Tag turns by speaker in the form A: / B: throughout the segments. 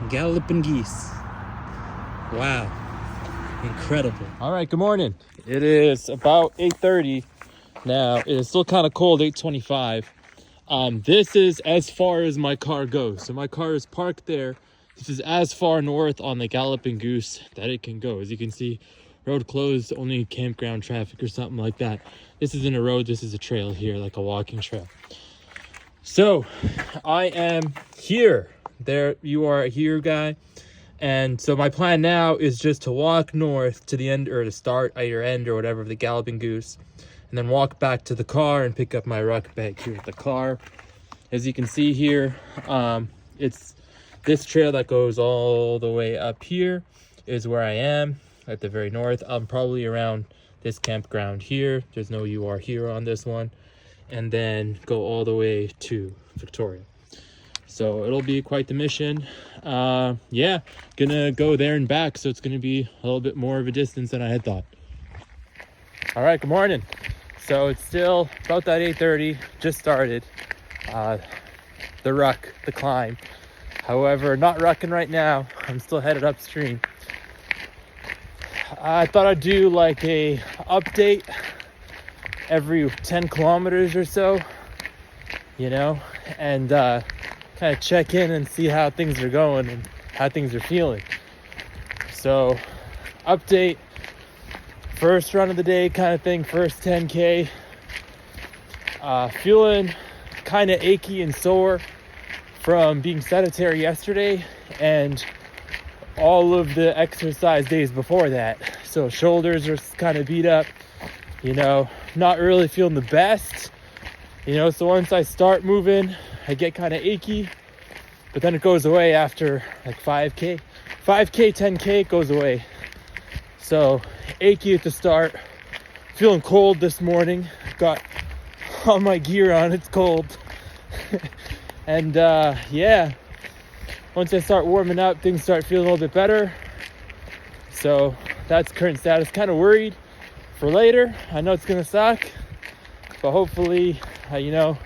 A: Galloping Geese. Wow. Incredible. All right, good morning. It is about 8:30 now. It is still kind of cold, 8:25. This is as far as my car goes. So my car is parked there. This is as far north on the Galloping Goose that it can go. As you can see, road closed, only campground traffic or something like that. This isn't a road, this is a trail here, like a walking trail. So I am here. There you are here, guy. And so my plan now is just to walk north to the end, or to start at your end or whatever of the Galloping Goose, and then walk back to the car and pick up my ruck bag here at the car. As you can see here, it's this trail that goes all the way up here is where I am at the very north. I'm probably around this campground here. There's no "you are here" on this one. And then go all the way to Victoria. So it'll be quite the mission. Yeah, gonna go there and back, so it's gonna be a little bit more of a distance than I had thought. All right, good morning. So it's still about that 8:30, just started the ruck, the climb. However, not rucking right now. I'm still headed upstream. I thought I'd do like a update every 10 kilometers or so, you know, and kind of check in and see how things are going and how things are feeling. So update, first run of the day kind of thing, first 10K. Feeling kind of achy and sore from being sedentary yesterday and all of the exercise days before that. So shoulders are kind of beat up, you know, not really feeling the best, you know. So once I start moving, I get kind of achy, but then it goes away after like 5K, 10K, it goes away. So achy at the start, feeling cold this morning, got all my gear on, it's cold. And yeah, once I start warming up, things start feeling a little bit better. So that's current status. Kind of worried for later. I know it's gonna suck, but hopefully, you know,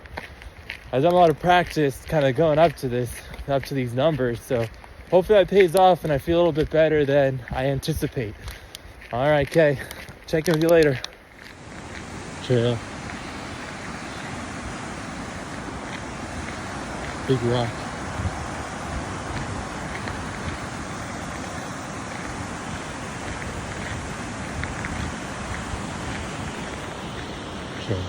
A: I've done a lot of practice kind of going up to these numbers, so hopefully that pays off and I feel a little bit better than I anticipate. All right, okay, check in with you later. Trail, big rock. Okay.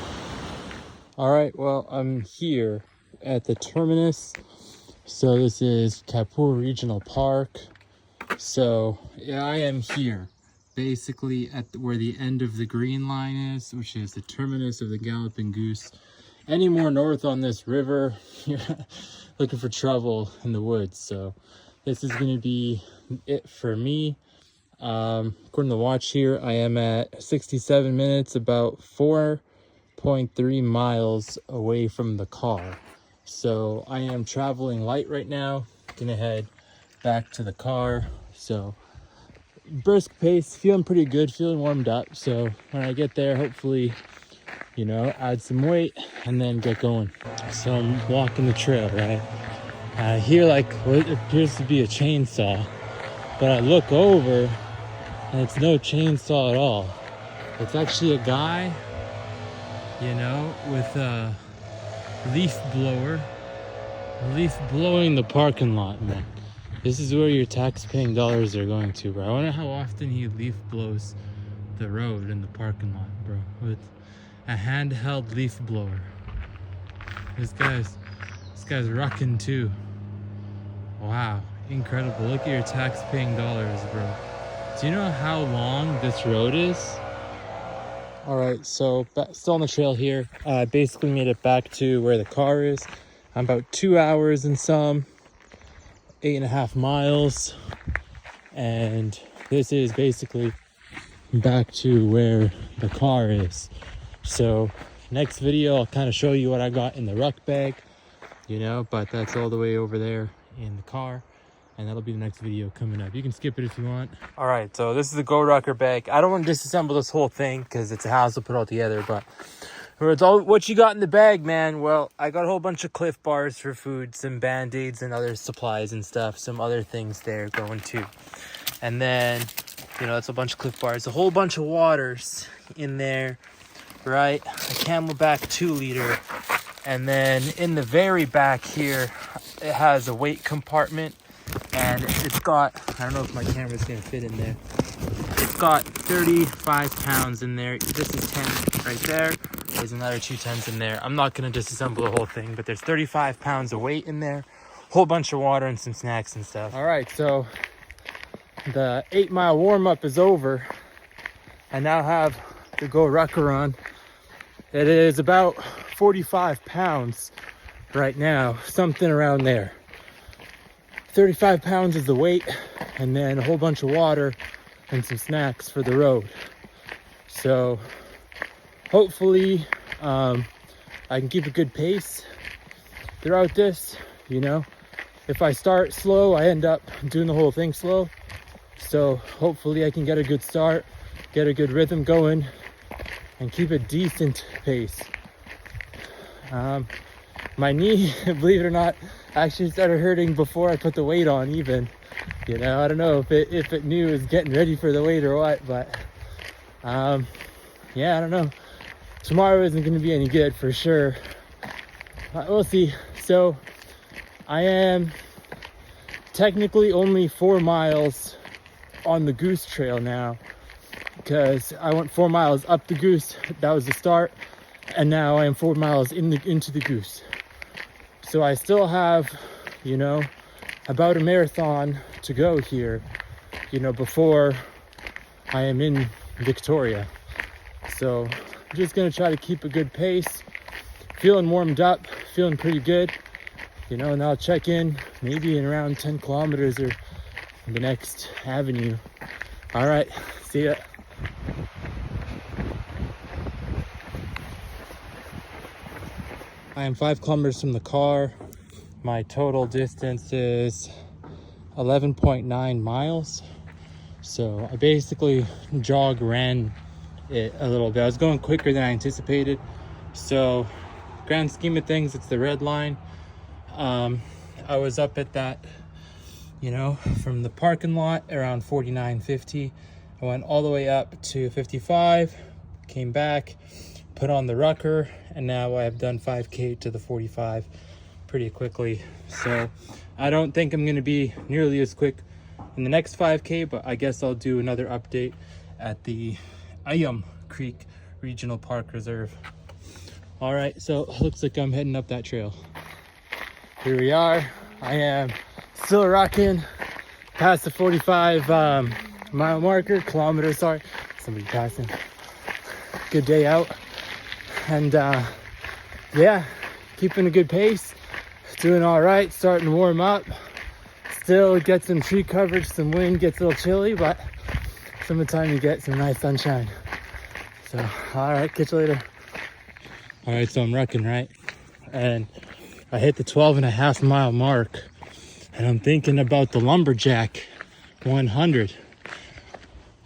A: All right, well, I'm here at the terminus. So this is Kapur Regional Park. So yeah, I am here basically at where the end of the green line is, which is the terminus of the Galloping Goose. Any more north on this river, you're looking for trouble in the woods. So this is going to be it for me. According to the watch here, I am at 67 minutes, about 4.3 miles away from the car. So I am traveling light right now. Gonna head back to the car. So brisk pace, feeling pretty good, feeling warmed up. So when I get there, hopefully, you know, add some weight and then get going. So I'm walking the trail, right? I hear like what appears to be a chainsaw, but I look over and it's no chainsaw at all. It's actually a guy, you know, with a leaf blower, blowing the parking lot, man. This is where your tax-paying dollars are going to, bro. I wonder how often he leaf blows the road in the parking lot, bro, with a handheld leaf blower. This guy's rucking too. Wow, incredible. Look at your tax-paying dollars, bro. Do you know how long this road is? All right, so still on the trail here. Basically made it back to where the car is. I'm about 2 hours and some, 8.5 miles. And this is basically back to where the car is. So next video, I'll kind of show you what I got in the ruck bag, you know, but that's all the way over there in the car. And that'll be the next video coming up. You can skip it if you want. All right, so this is the Go Rucker bag. I don't want to disassemble this whole thing because it's a hassle to put all together, but What you got in the bag, man? Well, I got a whole bunch of Cliff Bars for food, some Band-Aids and other supplies and stuff, some other things there going too. And then, you know, it's a bunch of Cliff Bars, a whole bunch of waters in there, right? A Camelback 2-liter. And then in the very back here, it has a weight compartment, and it's got, I don't know if my camera's gonna fit in there. It's got 35 pounds in there. This is 10 right there. There's another 2 10s in there. I'm not gonna disassemble the whole thing, but there's 35 pounds of weight in there. Whole bunch of water and some snacks and stuff. All right, so the 8-mile warm-up is over. I now have to go rucker on. It is about 45 pounds right now, something around there. 35 pounds is the weight, and then a whole bunch of water and some snacks for the road. So hopefully I can keep a good pace throughout this. You know, if I start slow, I end up doing the whole thing slow. So hopefully I can get a good start, get a good rhythm going, and keep a decent pace. My knee, believe it or not, actually started hurting before I put the weight on even. You know, I don't know if it knew it was getting ready for the weight or what, but yeah, I don't know. Tomorrow isn't going to be any good for sure. We'll see. So I am technically only 4 miles on the Goose Trail now, because I went 4 miles up the Goose. That was the start, and now I am 4 miles into the Goose. So I still have, you know, about a marathon to go here, you know, before I am in Victoria. So I'm just gonna try to keep a good pace, feeling warmed up, feeling pretty good, you know, and I'll check in maybe in around 10 kilometers or the next avenue. All right, see ya. I am 5 kilometers from the car. My total distance is 11.9 miles. So I basically ran it a little bit. I was going quicker than I anticipated. So grand scheme of things, it's the red line. I was up at that, you know, from the parking lot around 49.50. I went all the way up to 55, came back, put on the rucker, and now I have done 5K to the 45 pretty quickly. So I don't think I'm going to be nearly as quick in the next 5K, but I guess I'll do another update at the Ayam Creek Regional Park Reserve. All right, so looks like I'm heading up that trail. Here we are. I am still rocking past the 45 mile marker, kilometer, sorry. Somebody passing. Good day out. And yeah, keeping a good pace, doing all right, starting to warm up. Still get some tree coverage, some wind, gets a little chilly, but some of the time you get some nice sunshine. So, all right, catch you later. All right, so I'm rucking, right? And I hit the 12.5 mile mark, and I'm thinking about the Lumberjack 100,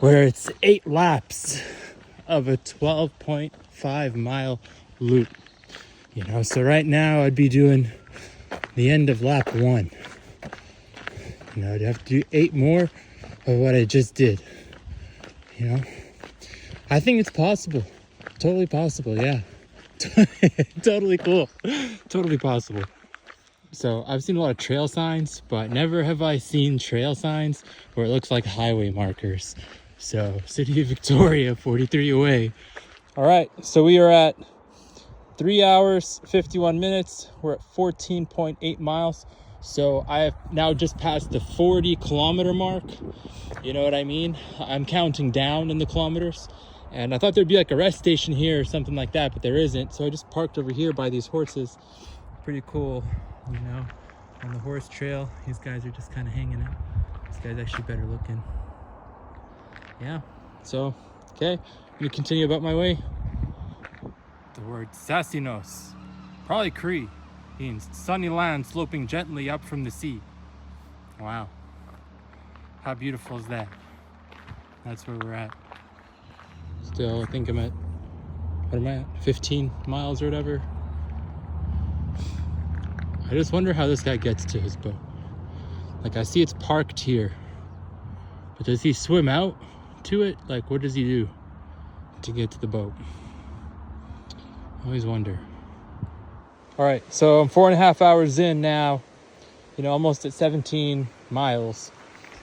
A: where it's 8 laps of a 12.5 mile loop. You know, so right now I'd be doing the end of lap 1. You know, I'd have to do 8 more of what I just did. You know, I think it's possible. Totally possible, yeah. Totally cool. Totally possible. So I've seen a lot of trail signs, but never have I seen trail signs where it looks like highway markers. So City of Victoria, 43 away. All right, so we are at 3 hours, 51 minutes. We're at 14.8 miles. So I have now just passed the 40 kilometer mark. You know what I mean? I'm counting down in the kilometers. And I thought there'd be like a rest station here or something like that, but there isn't. So I just parked over here by these horses. Pretty cool, you know, on the horse trail. These guys are just kind of hanging out. This guy's actually better looking. Yeah, so, okay, I'm gonna continue about my way. The word Sasinos, probably Cree, means sunny land sloping gently up from the sea. Wow, how beautiful is that? That's where we're at. Still, I think I'm at what am I at? 15 miles or whatever. I just wonder how this guy gets to his boat. Like, I see it's parked here, but does he swim out to it? Like, what does he do to get to the boat? I always wonder. All right, so I'm 4.5 hours in now, almost at 17 miles.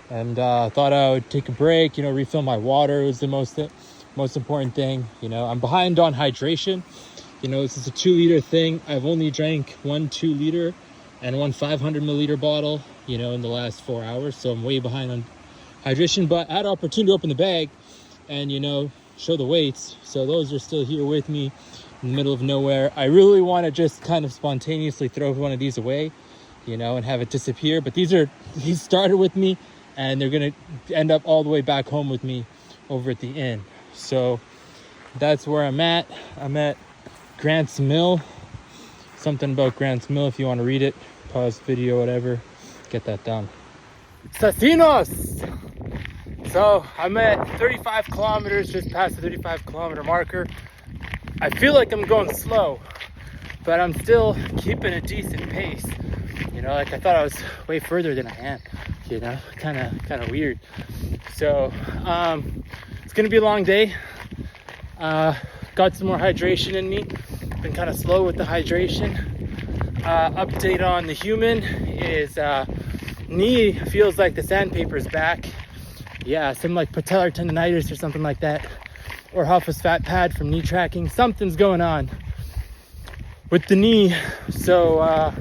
A: And thought I would take a break, refill my water was the most important thing. I'm behind on hydration. This is a 2-liter thing. I've only drank 1 2-liter and 1 500 milliliter bottle, in the last 4 hours. So I'm way behind on hydration, but I had an opportunity to open the bag and, show the weights. So those are still here with me in the middle of nowhere. I really want to just kind of spontaneously throw one of these away, and have it disappear. But these started with me and they're going to end up all the way back home with me over at the inn. So that's where I'm at. I'm at Grant's Mill. Something about Grant's Mill, if you want to read it, pause video, whatever, get that done. Casinos! So I'm at 35 kilometers, just past the 35 kilometer marker. I feel like I'm going slow, but I'm still keeping a decent pace. Like I thought I was way further than I am, kind of weird. So it's gonna be a long day. Got some more hydration in me. Been kind of slow with the hydration. Update on the human is knee feels like the sandpaper's back. Yeah, some like patellar tendonitis or something like that, or Hoffa's fat pad from knee tracking. Something's going on with the knee. So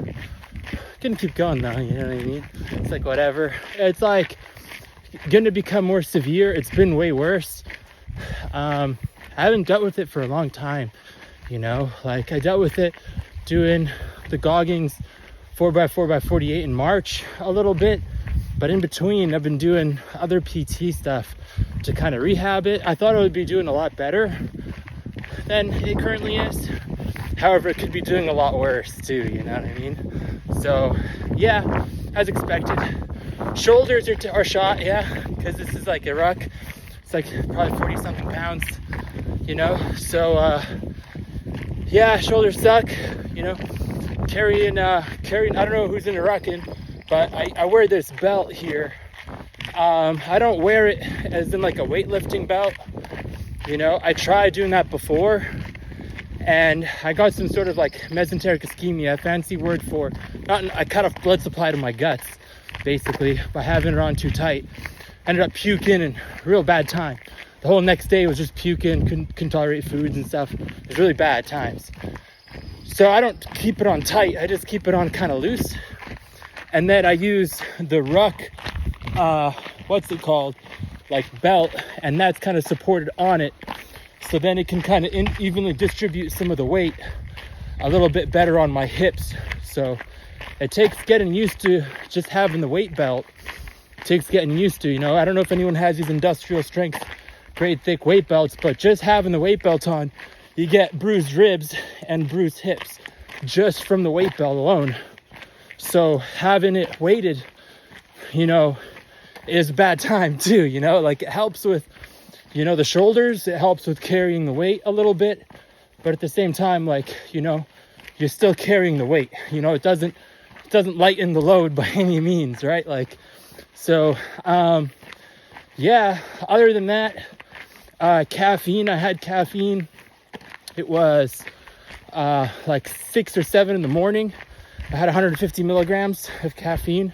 A: gonna keep going though, you know what I mean? It's like whatever. It's like gonna become more severe. It's been way worse. I haven't dealt with it for a long time, like I dealt with it doing the Goggins 4x4x48 in March a little bit, but in between I've been doing other PT stuff to kind of rehab it. I thought I would be doing a lot better than it currently is. However, it could be doing a lot worse too, you know what I mean? So yeah, as expected. Shoulders are shot, yeah, because this is like a ruck. It's like probably 40 something pounds, so yeah, shoulders suck, carrying, I don't know who's in a rucking, but I wear this belt here. I don't wear it as in like a weightlifting belt, I tried doing that before and I got some sort of like mesenteric ischemia, a fancy word for, I cut off blood supply to my guts, basically, by having it on too tight. Ended up puking and real bad time. The whole next day was just puking, couldn't tolerate foods and stuff. It was really bad times. So I don't keep it on tight, I just keep it on kind of loose. And then I use the ruck, what's it called? Like belt, and that's kind of supported on it. So then it can kind of evenly distribute some of the weight a little bit better on my hips. So it takes getting used to just having the weight belt. It takes getting used to, I don't know if anyone has these industrial strength, great thick weight belts, but just having the weight belt on, you get bruised ribs and bruised hips just from the weight belt alone. So having it weighted, is a bad time too, like it helps with, the shoulders, it helps with carrying the weight a little bit, but at the same time, like, you're still carrying the weight, it doesn't lighten the load by any means, right? Like, so, yeah, other than that, caffeine, I had caffeine. It was, like 6 or 7 in the morning. I had 150 milligrams of caffeine.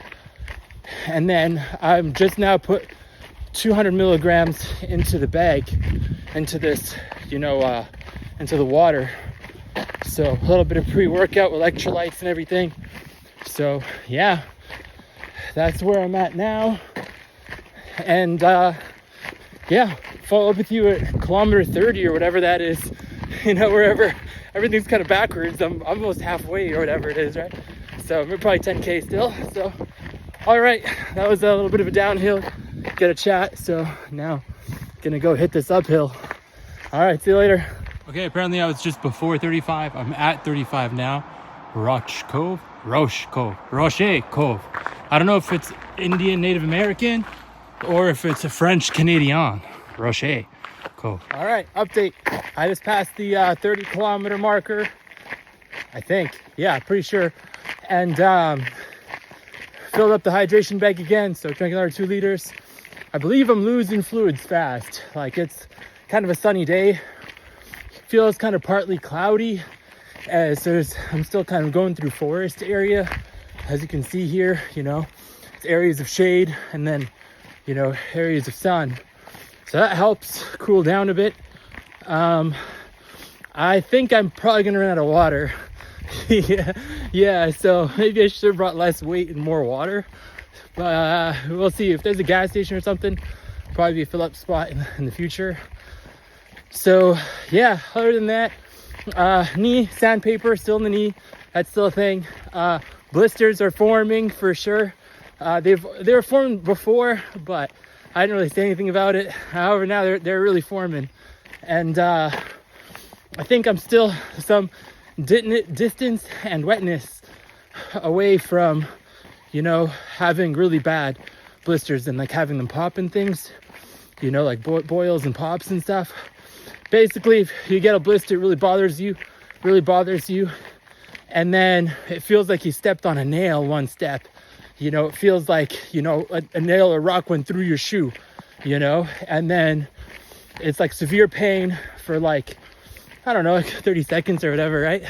A: And then I'm just now put 200 milligrams into the bag, into this, into the water. So a little bit of pre-workout, electrolytes and everything. So yeah, that's where I'm at now. And yeah, follow up with you at kilometer 30 or whatever that is, wherever everything's kind of backwards. I'm almost halfway or whatever it is, right? So we're probably 10K still. So all right, that was a little bit of a downhill, get a chat. So now gonna go hit this uphill. All right, see you later. Okay, apparently I was just before 35. I'm at 35 now. Roche Cove. I don't know if it's Indian Native American or if it's a French Canadian. Roche Cool. All right, update. I just passed the 30-kilometer marker, I think. Yeah, pretty sure. And filled up the hydration bag again, so drank another 2 liters. I believe I'm losing fluids fast. Like, it's kind of a sunny day. Feels kind of partly cloudy, as I'm still kind of going through forest area. As you can see here, you know, it's areas of shade and then, you know, areas of sun. So that helps cool down a bit. I think I'm probably gonna run out of water. yeah, so maybe I should have brought less weight and more water. But we'll see. If there's a gas station or something, probably be a fill up spot in the future. So yeah, other than that, knee sandpaper still in the knee. That's still a thing. Blisters are forming for sure. They were formed before, but I didn't really say anything about it. However, now they're really forming, and I think I'm still some distance and wetness away from, you know, having really bad blisters and like having them pop and things, you know, like boils and pops and stuff. Basically, if you get a blister, it really bothers you, and then it feels like you stepped on a nail one step. You know, it feels like, you know, a nail or rock went through your shoe, you know, and then it's like severe pain for like, I don't know, like 30 seconds or whatever, right?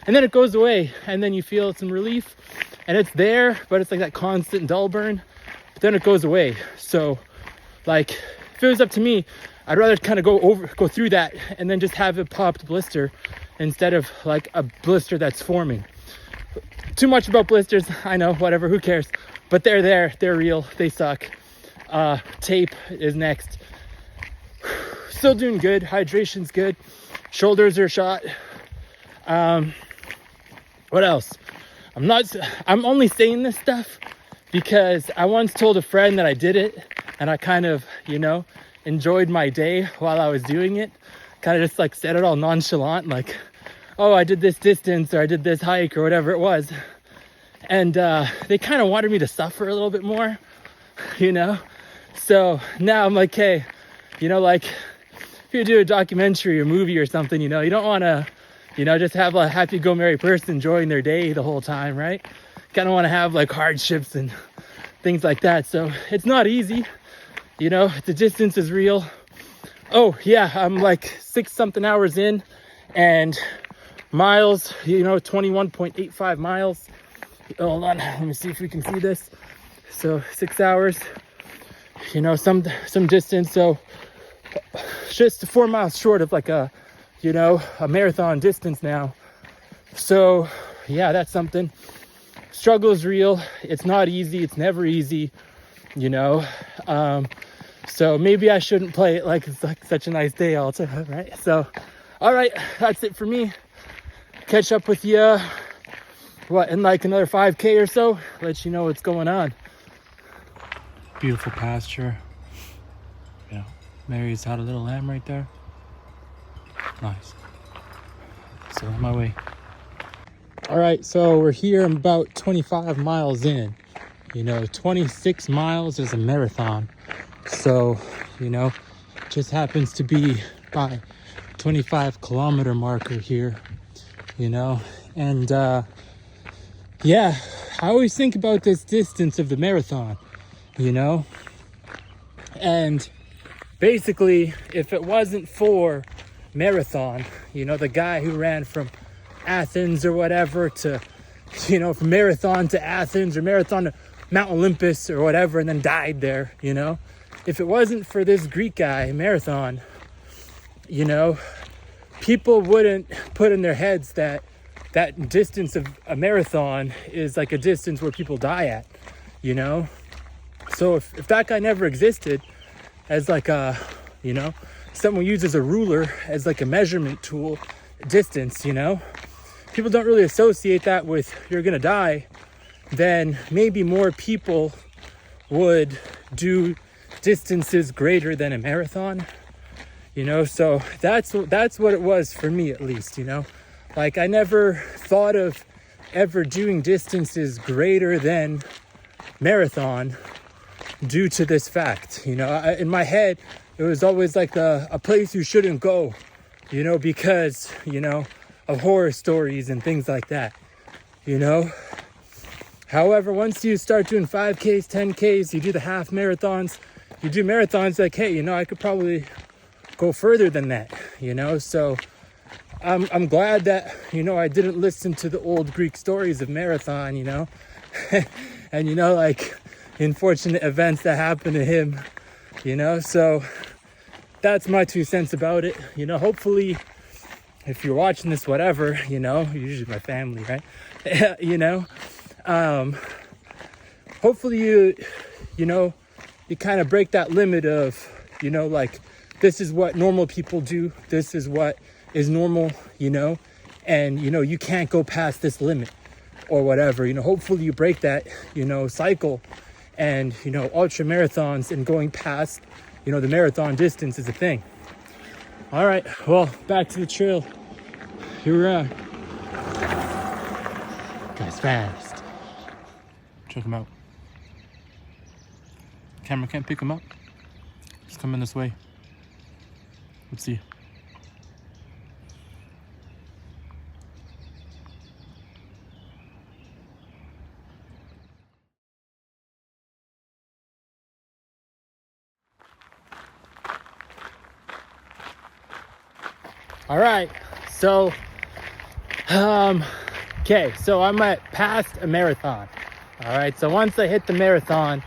A: And then it goes away, and then you feel some relief, and it's there, but it's like that constant dull burn, but then it goes away. So like, if it was up to me, I'd rather kind of go through that and then just have a popped blister instead of like a blister that's forming. Too much about blisters, I know, whatever, who cares? But they're there, they're real, they suck. Tape is next. Still doing good, hydration's good. Shoulders are shot. What else? I'm only saying this stuff because I once told a friend that I did it, and I kind of, you know, enjoyed my day while I was doing it. Kind of just like said it all nonchalant, like, oh, I did this distance, or I did this hike, or whatever it was. And they kind of wanted me to suffer a little bit more, you know? So now I'm like, hey, you know, like, if you do a documentary or movie or something, you know, you don't want to, you know, just have a happy-go-merry person enjoying their day the whole time, right? Kind of want to have, like, hardships and things like that. So it's not easy, you know, the distance is real. Oh, yeah, I'm like 6-something hours in, and miles, you know, 21.85 miles. Hold on, let me see if we can see this. So 6 hours, you know, some distance. So just 4 miles short of like a, you know, a marathon distance now. So yeah, that's something. Struggle is real. It's not easy. It's never easy, you know. So maybe I shouldn't play it like it's like such a nice day all the time, right? So, all right, that's it for me. Catch up with you, in like another 5K or so. Let you know what's going on. Beautiful pasture. You know, Mary's had a little lamb right there. Nice. So on my way. All right, so we're here. I'm about 25 miles in. You know, 26 miles is a marathon. So, you know, just happens to be by 25-kilometer marker here, you know. And yeah, I always think about this distance of the marathon, you know. And basically, if it wasn't for marathon, you know, the guy who ran from Athens or whatever to, you know, from marathon to Athens or marathon to Mount Olympus or whatever, and then died there, you know. If it wasn't for this Greek guy, marathon, you know, people wouldn't put in their heads that distance of a marathon is like a distance where people die at, you know. So if that guy never existed as like a, you know, someone uses a ruler as like a measurement tool, distance, you know, people don't really associate that with you're gonna die, then maybe more people would do distances greater than a marathon, you know. So that's what it was for me, at least, you know. Like, I never thought of ever doing distances greater than marathon due to this fact, you know. In my head, it was always like a place you shouldn't go, you know, because, you know, of horror stories and things like that, you know. However, once you start doing 5Ks, 10Ks, you do the half marathons, you do marathons, like, hey, you know, I could probably go further than that, you know. So I'm glad that, you know, I didn't listen to the old Greek stories of marathon, you know, and, you know, like unfortunate events that happened to him, you know. So that's my 2 cents about it, you know. Hopefully, if you're watching this, whatever, you know, usually my family, right? You know, hopefully you know, you kind of break that limit of, you know, like, this is what normal people do, this is what is normal, you know, and, you know, you can't go past this limit or whatever, you know. Hopefully you break that, you know, cycle, and, you know, ultra marathons and going past, you know, the marathon distance is a thing. All right, well, back to the trail. Here we are. Guy's fast. Check him out. Camera can't pick him up. He's coming this way. Let's see. All right, so okay, so I'm past a marathon. All right, so once I hit the marathon,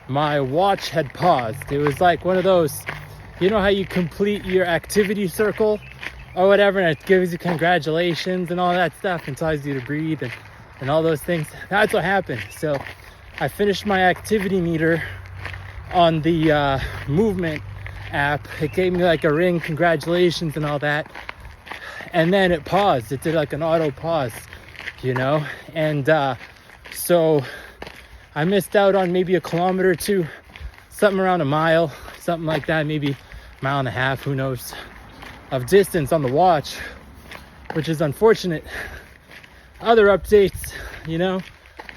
A: my watch had paused. It was like one of those, you know how you complete your activity circle or whatever, and it gives you congratulations and all that stuff and tells you to breathe and all those things. That's what happened. So I finished my activity meter on the movement app. It gave me like a ring, congratulations and all that, and then it paused. It did like an auto pause, you know. And so I missed out on maybe a kilometer or two, something around a mile, something like that, maybe a mile and a half, who knows, of distance on the watch, which is unfortunate. Other updates, you know,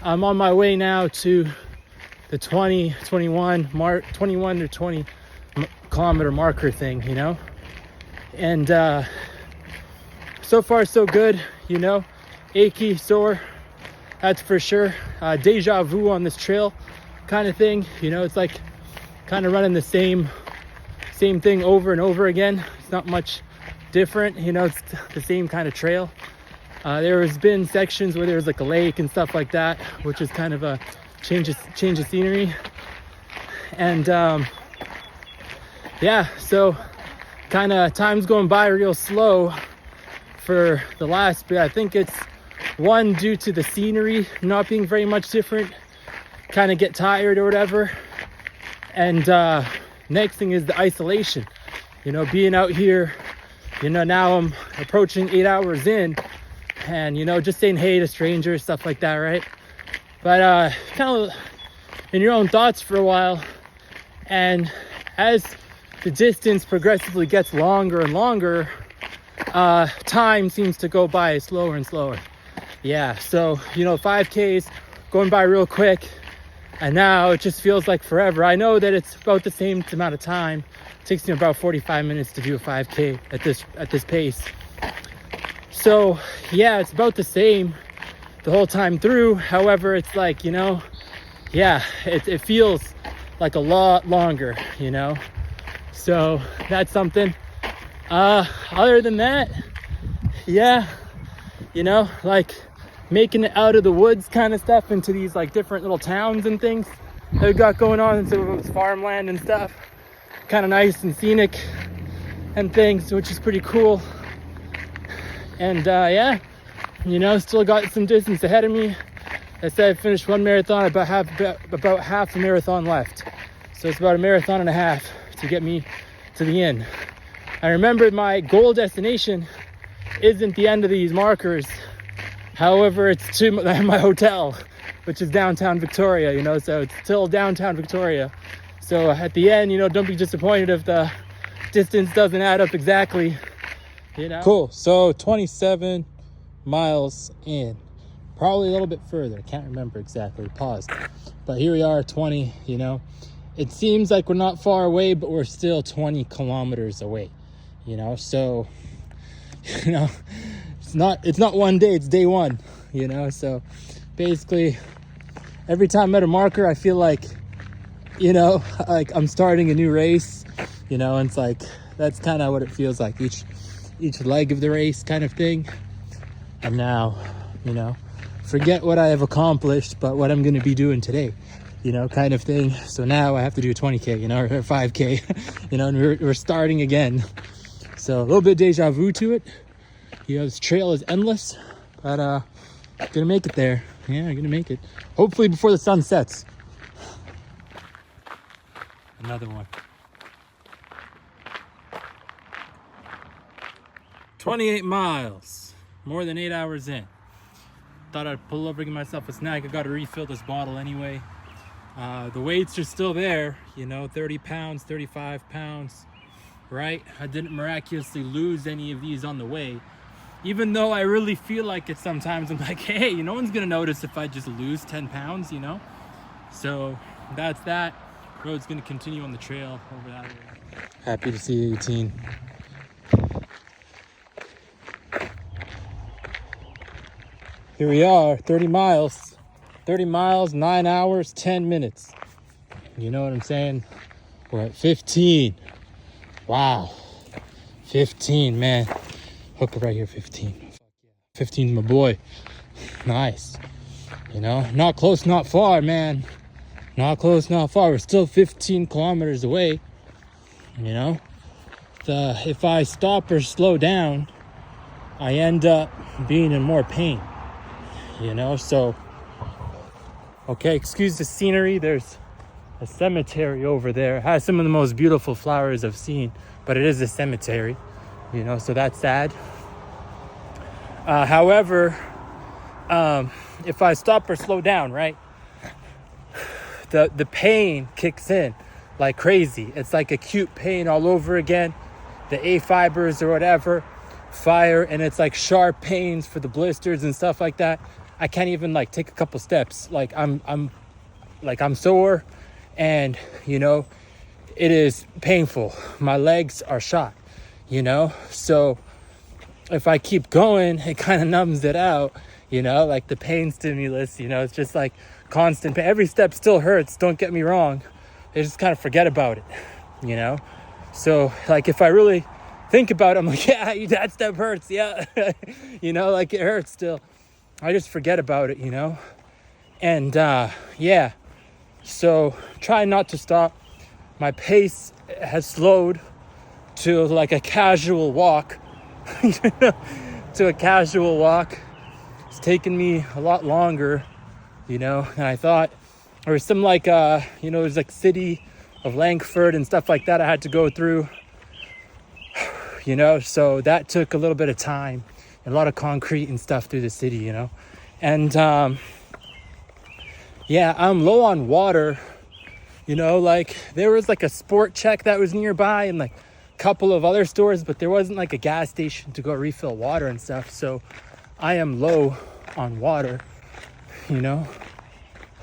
A: I'm on my way now to the 21 to 20 kilometer marker thing, you know. And so far so good, you know. Achy, sore, that's for sure. Deja vu on this trail kind of thing, you know. It's like kind of running the same thing over and over again. It's not much different, you know. It's the same kind of trail. There has been sections where there's like a lake and stuff like that, which is kind of a change of scenery. And yeah, so kind of time's going by real slow for the last bit. I think it's one, due to the scenery not being very much different, kind of get tired or whatever. And next thing is the isolation, you know, being out here, you know. Now I'm approaching 8 hours in, and, you know, just saying hey to strangers, stuff like that, right? But kind of in your own thoughts for a while, and as the distance progressively gets longer and longer, time seems to go by slower and slower. Yeah, so, you know, 5Ks going by real quick, and now it just feels like forever. I know that it's about the same amount of time. It takes me about 45 minutes to do a 5K at this pace. So yeah, it's about the same the whole time through. However, it's like, you know, yeah, it feels like a lot longer, you know. So that's something. Other than that, yeah, you know, like making it out of the woods kind of stuff into these like different little towns and things that we got going on. And so it was farmland and stuff, kind of nice and scenic and things, which is pretty cool. And yeah, you know, still got some distance ahead of me. I said I finished one marathon, about half a marathon left. So it's about a marathon and a half to get me to the end. I remember my goal destination isn't the end of these markers. However, it's to my hotel, which is downtown Victoria, you know, so it's still downtown Victoria. So at the end, you know, don't be disappointed if the distance doesn't add up exactly, you know. Cool, so 27 miles in, probably a little bit further, I can't remember exactly, paused. But here we are, 20, you know. it seems like we're not far away, but we're still 20 kilometers away, you know? So, you know, it's not one day, it's day one, you know? So basically every time I'm at a marker, I feel like, you know, like I'm starting a new race, you know, and it's like, that's kind of what it feels like, each leg of the race kind of thing. And now, you know, forget what I have accomplished, but what I'm going to be doing today, you know, kind of thing. So now I have to do a 20K, you know, or 5K, you know, and we're starting again. So a little bit of deja vu to it. You know, this trail is endless, but gonna make it there. Yeah, I'm gonna make it. Hopefully before the sun sets. Another one. 28 miles, more than 8 hours in. Thought I'd pull over, give myself a snack. I got to refill this bottle anyway. The weights are still there, you know, 30 pounds, 35 pounds, right? I didn't miraculously lose any of these on the way. Even though I really feel like it sometimes. I'm like, hey, no one's gonna notice if I just lose 10 pounds, you know? So that's that. Road's gonna continue on the trail over that way. Happy to see 18. Here we are, 30 miles, 9 hours, 10 minutes. You know what I'm saying? We're at 15. Wow. 15, man. Hooker right here, 15. 15's my boy. Nice. You know, not close, not far, man. Not close, not far. We're still 15 kilometers away. You know, if I stop or slow down, I end up being in more pain. You know, so, okay, excuse the scenery. There's a cemetery over there. It has some of the most beautiful flowers I've seen, but it is a cemetery, you know, so that's sad. However, if I stop or slow down, right, the pain kicks in like crazy. It's like acute pain all over again. The A fibers or whatever fire, and it's like sharp pains for the blisters and stuff like that. I can't even like take a couple steps. Like I'm sore, and you know, it is painful. My legs are shot, you know. So if I keep going, it kind of numbs it out, you know, like the pain stimulus, you know, it's just like constant pain. Every step still hurts, don't get me wrong. I just kind of forget about it, you know. So like if I really think about it, I'm like, yeah, that step hurts, yeah. You know, like it hurts still. I just forget about it, you know. And yeah, so try not to stop. My pace has slowed to like a casual walk. You know, to a casual walk. It's taken me a lot longer, you know, than I thought. There was some like you know, there's like city of Langford and stuff like that I had to go through, you know, so that took a little bit of time, and a lot of concrete and stuff through the city, you know. And yeah, I'm low on water, you know, like there was like a Sport Check that was nearby and like couple of other stores, but there wasn't like a gas station to go refill water and stuff. So I am low on water, you know.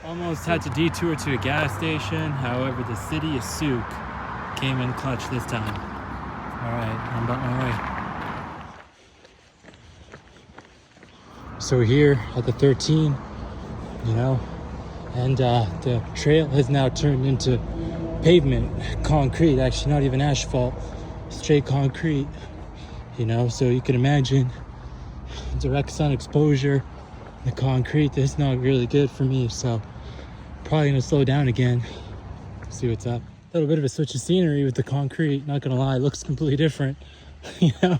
A: Almost had to detour to a gas station. However, the city of Souk came in clutch this time. All right, I'm about my way. So we're here at the 13, you know, and the trail has now turned into pavement, concrete, actually not even asphalt. Straight concrete, you know, so you can imagine direct sun exposure, the concrete, this is not really good for me, so probably gonna slow down again, see what's up. A little bit of a switch of scenery with the concrete, not gonna lie, it looks completely different. You know,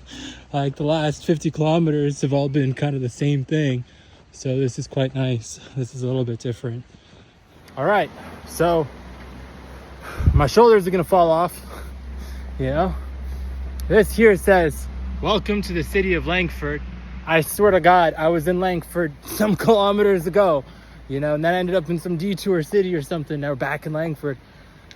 A: like the last 50 kilometers have all been kind of the same thing, so this is quite nice. This is a little bit different. All right, so my shoulders are gonna fall off, you know. This here says, welcome to the city of Langford. I swear to God, I was in Langford some kilometers ago, you know, and then I ended up in some detour city or something. Now we're back in Langford.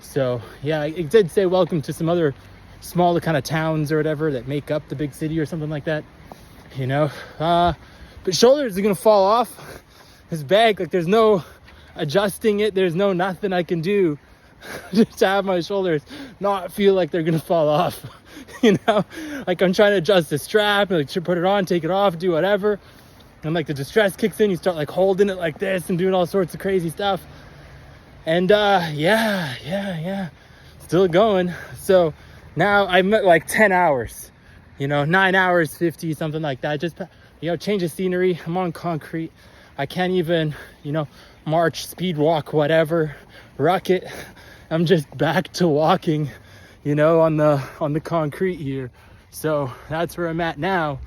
A: So yeah, it did say welcome to some other smaller kind of towns or whatever that make up the big city or something like that, you know. But shoulders are gonna fall off. This bag, like there's no adjusting it. There's no nothing I can do just to have my shoulders not feel like they're gonna fall off. You know, like I'm trying to adjust the strap, like to put it on, take it off, do whatever, and like the distress kicks in. You start like holding it like this and doing all sorts of crazy stuff. And yeah, still going. So now I'm at like 10 hours, 9 hours 50, something like that. Just change of scenery. I'm on concrete. I can't even march, speed walk, whatever, ruck it. I'm just back to walking on the concrete here. So that's where I'm at now.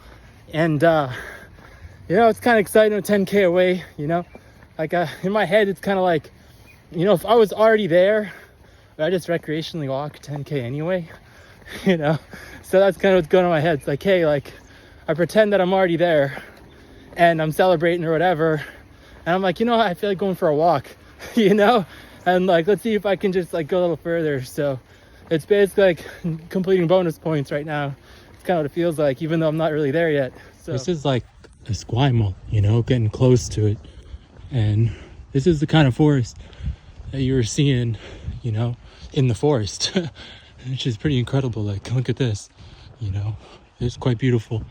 A: And it's kind of exciting. 10K away, like in my head it's kind of like, if I was already there, I just recreationally walk 10K anyway, so that's kind of what's going on in my head. It's like, hey, like I pretend that I'm already there and I'm celebrating or whatever, and I'm like, I feel like going for a walk, and like, let's see if I can just like go a little further. So it's basically like completing bonus points right now. It's kind of what it feels like, even though I'm not really there yet. So this is like a Esquimalt, getting close to it. And this is the kind of forest that you were seeing, in the forest, which is pretty incredible. Like, look at this, it's quite beautiful.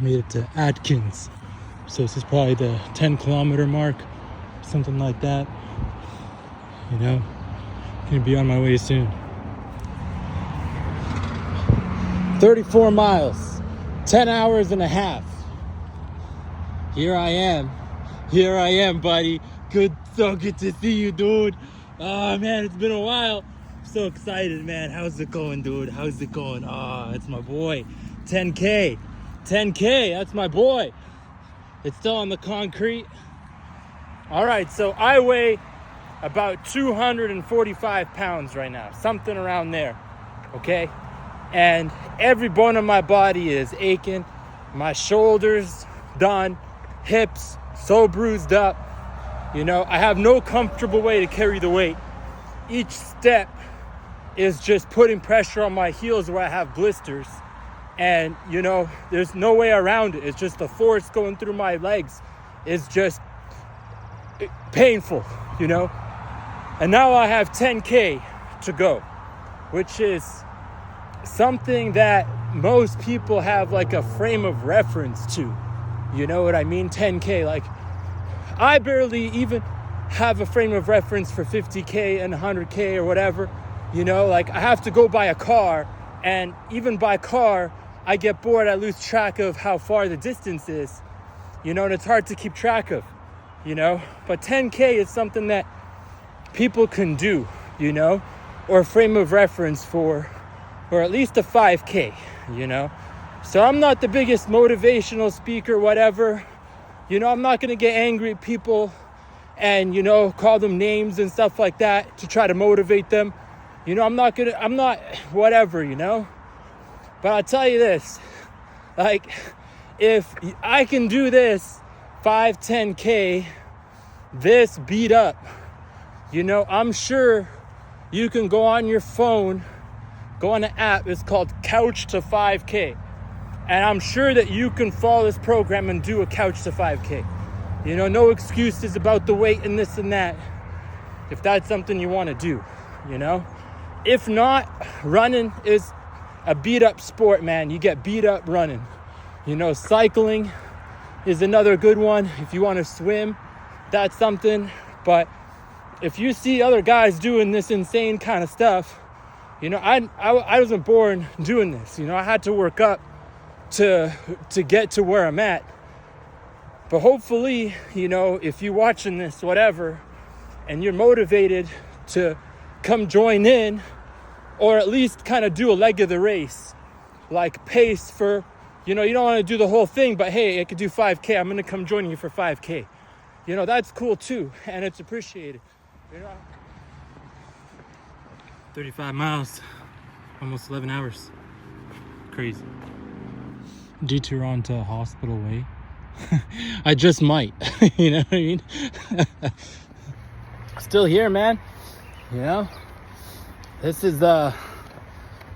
A: Made it to Atkins. So this is probably the 10-kilometer mark, something like that. Gonna be on my way soon. 34 miles, 10 hours and a half. Here I am, buddy. So good to see you, dude. Oh man, it's been a while. I'm so excited, man. How's it going, dude? How's it going? Oh, it's my boy. 10K, that's my boy. It's still on the concrete. All right, so I weigh about 245 pounds right now, something around there, okay? And every bone in my body is aching. My shoulders done, hips so bruised up. I have no comfortable way to carry the weight. Each step is just putting pressure on my heels where I have blisters. And, there's no way around it. It's just the force going through my legs is just painful, And now I have 10K to go, which is something that most people have like a frame of reference to. You know what I mean? 10K, like I barely even have a frame of reference for 50K and 100K or whatever, like I have to go buy a car, and even by car, I get bored. I lose track of how far the distance is, and it's hard to keep track of, but 10K is something that people can do, or a frame of reference for, or at least a 5K, So I'm not the biggest motivational speaker, whatever. I'm not going to get angry at people and, call them names and stuff like that to try to motivate them. I'm not whatever, But I'll tell you this, like, if I can do this 5-10K, this beat up, I'm sure you can go on your phone, go on an app, it's called Couch to 5K. And I'm sure that you can follow this program and do a couch to 5K. No excuses about the weight and this and that, if that's something you want to do, If not, running is a beat up sport, man. You get beat up running. Cycling is another good one. If you want to swim, that's something. But if you see other guys doing this insane kind of stuff, I wasn't born doing this. I had to work up to get to where I'm at. But hopefully, if you're watching this, whatever, and you're motivated to come join in, or at least kind of do a leg of the race, like pace for, you don't want to do the whole thing, but hey, I could do 5K. I'm going to come join you for 5K. That's cool too, and it's appreciated. 35 miles, almost 11 hours. Crazy. Detour onto Hospital Way. I just might, you know what I mean? Still here, man. This is the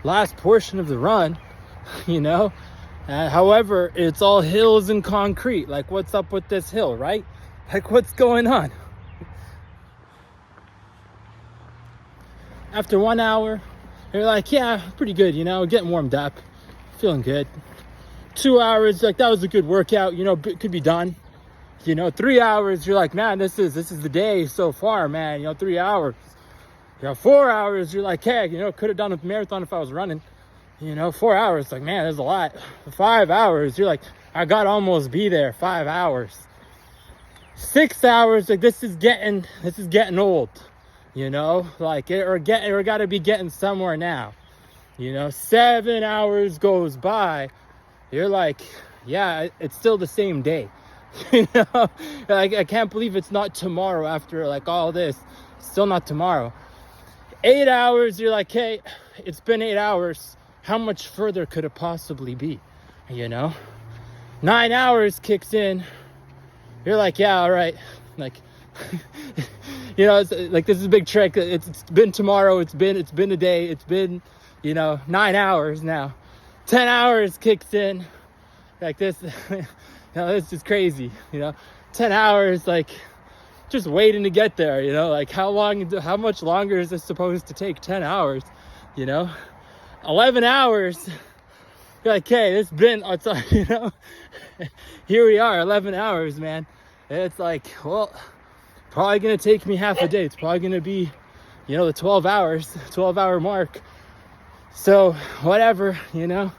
A: last portion of the run, however, it's all hills and concrete. Like, what's up with this hill, right? Like, what's going on? After 1 hour, you're like, yeah, pretty good, you know, getting warmed up, feeling good. 2 hours, like that was a good workout, you know, could be done. You know, 3 hours, you're like, man, this is the day so far, man. You know, 3 hours. You know, 4 hours, you're like, hey, you know, could have done a marathon if I was running. You know, 4 hours, like, man, there's a lot. 5 hours, you're like, I gotta almost be there. 5 hours. 6 hours, like this is getting old. You know, like or gotta be getting somewhere now. You know, 7 hours goes by, you're like, yeah, it's still the same day. You know, like I can't believe it's not tomorrow after like all this. Still not tomorrow. 8 hours, you're like, hey, it's been 8 hours. How much further could it possibly be? You know, 9 hours kicks in. You're like, yeah, all right. Like, you know, it's like this is a big trick. It's been tomorrow. It's been a day. It's been, you know, 9 hours now. 10 hours kicks in. Like this. You know, this is crazy, you know, 10 hours, like just waiting to get there, you know, like how much longer is this supposed to take? 10 hours, you know, 11 hours. You're like, hey, it's been, it's like, you know, here we are, 11 hours, man. It's like, well, probably going to take me half a day. It's probably going to be, you know, the 12 hour mark. So whatever, you know,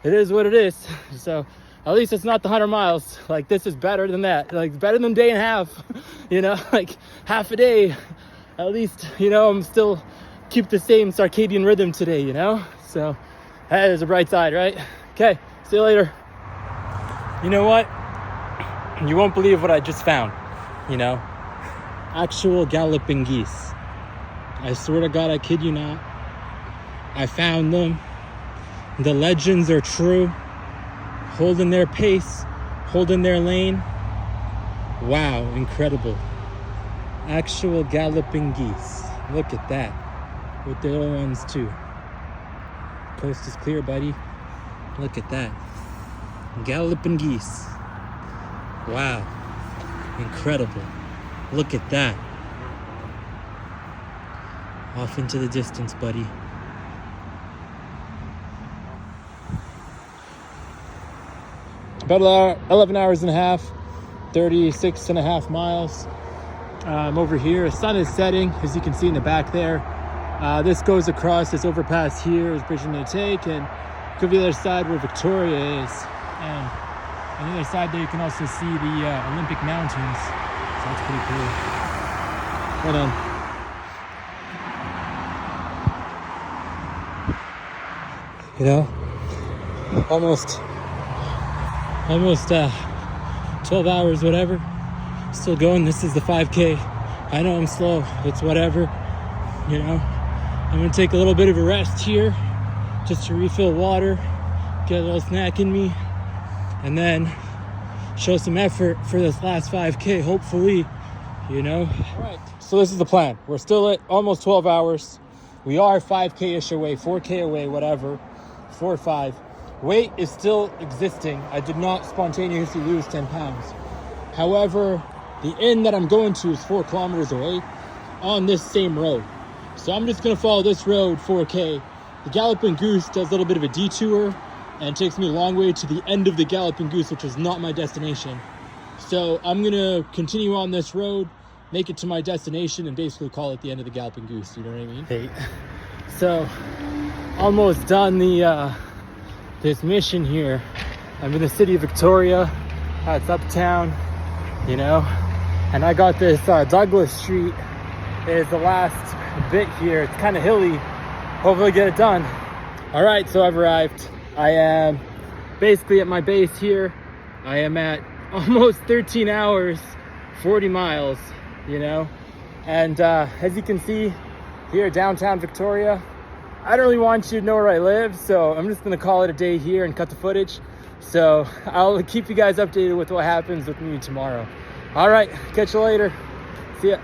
A: it is what it is. So at least it's not the 100 miles. Like this is better than that. Like better than a day and a half, you know, like half a day. At least, you know, I'm still keep the same circadian rhythm today, you know? So that is a bright side, right? Okay, see you later. You know what? You won't believe what I just found, you know? Actual galloping geese. I swear to God, I kid you not. I found them. The legends are true. Holding their pace, holding their lane. Wow, incredible. Actual galloping geese. Look at that. With their little ones too. Coast is clear, buddy. Look at that. Galloping geese. Wow. Incredible. Look at that. Off into the distance, buddy. About 11 hours and a half, 36 and a half miles. I'm over here. The sun is setting, as you can see in the back there. This goes across this overpass here, is bridge I'm going to take, and go to the other side where Victoria is. And on the other side there, you can also see the Olympic Mountains. So that's pretty cool. Hold on. You know, almost 12 hours, whatever. Still going. This is the 5K. I know I'm slow. It's whatever. You know, I'm going to take a little bit of a rest here just to refill water, get a little snack in me, and then show some effort for this last 5K, hopefully, you know. All right. So this is the plan. We're still at almost 12 hours. We are 5K-ish away, 4K away, whatever. 4 or 5. Weight is still existing. I did not spontaneously lose 10 pounds. However, the inn that I'm going to is 4 kilometers away on this same road. So I'm just going to follow this road 4K. The Galloping Goose does a little bit of a detour and takes me a long way to the end of the Galloping Goose, which is not my destination. So I'm going to continue on this road, make it to my destination, and basically call it the end of the Galloping Goose. You know what I mean? Hey. So almost done this mission here. I'm in the city of Victoria. It's uptown, you know, and I got this Douglas Street is the last bit here. It's kind of hilly. Hopefully get it done. All right, so I've arrived. I am basically at my base here. I am at almost 13 hours, 40 miles, you know, and as you can see here, downtown Victoria, I don't really want you to know where I live, so I'm just gonna call it a day here and cut the footage. So I'll keep you guys updated with what happens with me tomorrow. All right, catch you later. See ya.